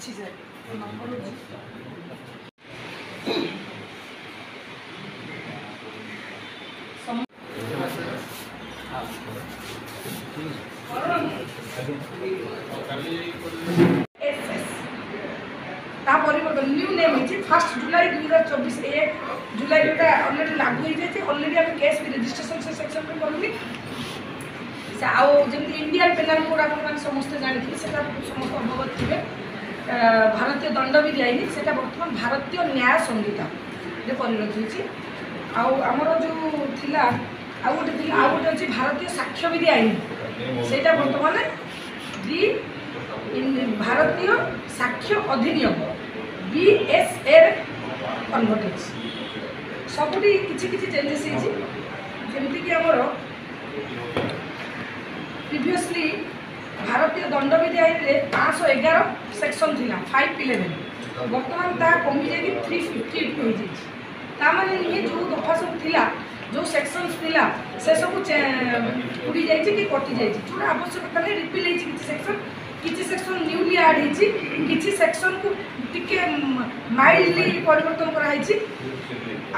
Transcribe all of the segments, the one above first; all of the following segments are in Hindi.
अच्छी से न्यू नेम है 1 जुलाई 2024 1 जुलाई जोटा ऑलरेडी लागू हो जाए ऑलरेडी आम केस भी रजिस्ट्रेशन से सेक्शन में करूनी आमती इंडियन पेनाल कोड आप समस्ते जानते से समस्त अवगत थे भारतीय दंडविधि आईन से बर्तमान भारतीय न्याय संहिता परिणत होती आमर जो थिला आउ गोटे अच्छी भारतीय साक्ष्य विधि आईन से बर्तमान भारतीय साक्ष्य अधिनियम BSA कन्वर्ट सबुठी किसी चेंजेस जमीक आमर प्रीवियसली भारतीय दंडविधि आईन में 511 सेक्शन थी 511 बर्तमान ता कमी जाए 358 हो जाने ये जो दफा सब थिला जो सेक्शन थिला से सब उड़ी जाए कि कटि जाए जोड़ा आवश्यकता नहीं रिपिल किसी सेक्शन न्यूली आड होती सेक्शन को टिके माइल्डली परिवर्तन कराई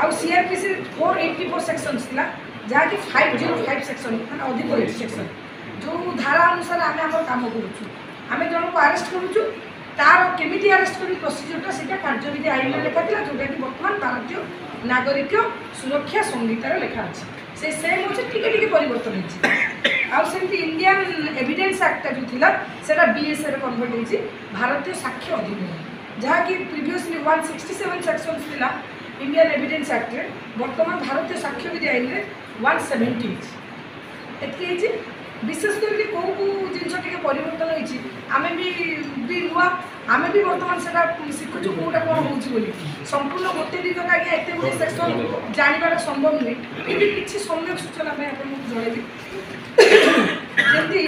आउ CRPC 484 सेक्शन था जहाँकि 505 सेक्शन मैंने अधिक रही सेक्शन जो धारा अनुसार आम आम कम करें जन को आरेस्ट करुचु तार केमी आरेस्ट कर प्रोसीजरटा से कार्यविधि आईन में लिखा था जोटा कि बर्तमान भारतीय नागरिक सुरक्षा संहितार लिखा अच्छे से सेम अच्छे टिके परिवर्तन होती इंडियन एविडेंस एक्ट जो थिला सेटा BSA रे कन्वर्ट होती भारतीय साक्ष्य अधिनियम जहाँकि प्रीवियसली 167 सेक्शन थिला इंडियन एविडेंस एक्ट रे बर्तमान भारतीय साक्ष्य विधि आईन में 170 एति विशेष करके कौ जिन परिवर्तन होती आम भी नुआ आम भी बर्तमान से शिखुचु कौटा कौन हो संपूर्ण गोटे दिन का आज्ञा एत गुड सेक्शन जानवर संभव नुहे कि किसी सम्यक सूचना जनइबी जमी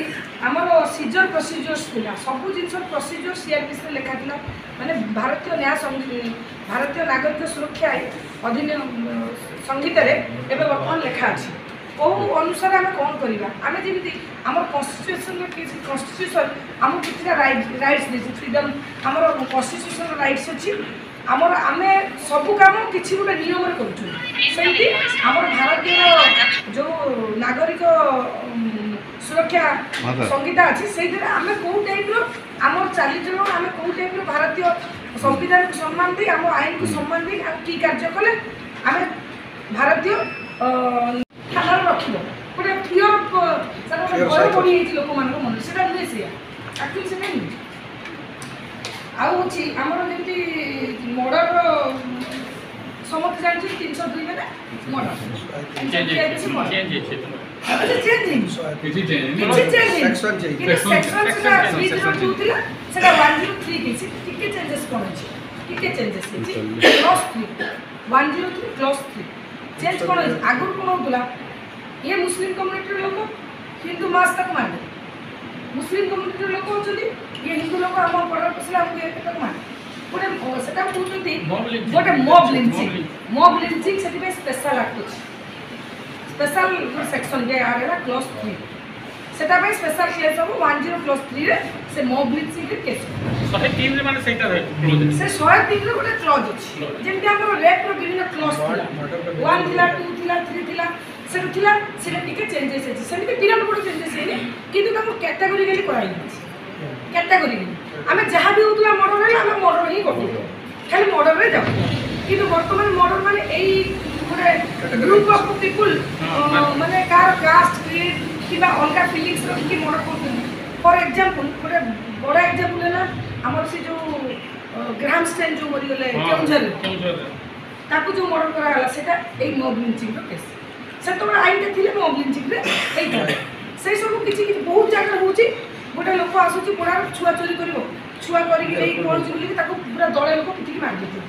आमर सीजर प्रोसीजर्स था सबू जिन प्रोसीजर CRPC लिखा था माने भारतीय न्याय भारतीय नागरिक सुरक्षा अधिनियम संहिता बर्तमान लिखा अच्छी कौ अनुसार आम कौन करवा आम जमी आम कन्स्टिट्यूशन आम कितना राइट्स दे फ्रीडम आमर कन्स्टिट्यूशन राइट्स अच्छी आमर आम सबू कम किसी गोटे नियम करमती आम भारतीय जो नागरिक सुरक्षा संहिता अच्छी से आम कौ टाइप आम चलीचलन आम कौ टाइप भारतीय संविधान को सम्मान दी आम आईन को सम्मान दी कि कार्य कले आम भारतीय रख गोटे फियर भय पड़ी लोक मन से नुहे से एक्चुअली से नहीं आउे आमर जमी मर्डर समस्त जानते 302 में चेंज कौन आगुरी कौन होता ये मुस्लिम कम्युनिटी लोक हिंदू मास तक मारे मुस्लिम कम्युनिटी लोक होती ये हिंदू लोक आम बॉर्डर पसले आमको मारे गोटे से गोटे मॉब लिंचिंग से स्पेशल एक्ट अच्छे स्पेशल सेक्शन जे आर है क्लॉज 3 से स्पेशल केस हम 10+3 से मॉब लिंचिंग केस 103 रे माने सेटा से 103 रे गोटे क्लॉज अच्छी जेमति हमर रेप रो विभिन्न क्लॉज थिला 1 थिला 2 थिला 3 थिला से थिला से टिके चेंजेस है सेमति बिराट बड़ चेंजेस है किंतु ताको कैटेगोरिकली कराई कैटेगोरिकली आमे जहाँ भी होतला मर्डर रे आमे मर्डर ही करतो खाली मर्डर रे जाऊ किंतु वर्तमान मर्डर माने एई गोटे ग्रुप ऑफ पीपल माने कार कास्ट क्रिएट किबा अलगा फीलिंग्स रो कि मर्डर करतो फॉर एग्जांपल गोटे बड़ा एग्जांपल है ना हमर से जो ग्राम स्टैंड जो मरी गले केउंझर ताकू जो मर्डर करा हला सेटा एई मॉब लिंचिंग रो केस से तो आईन ते थिले मॉब लिंचिंग रे एई से सब किछि बहुत जगह होची गोटे लोक आसुची पड़ा छुआ चोरी करिवो छुआ करिक एई कोन चुली ताकू पूरा दळे लोक किछि मार देते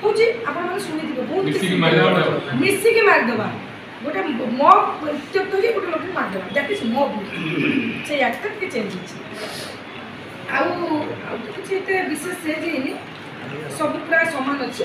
होची आपण माने सुनि दिबो बहुत मिसी के मार देबा गोटे मॉब इत्यादि ही गोटे लोक मार देबा दैट इज मॉब से एक्ट के चेंज अछि आउ किछि ते विशेष से जे सब प्राय समान अछि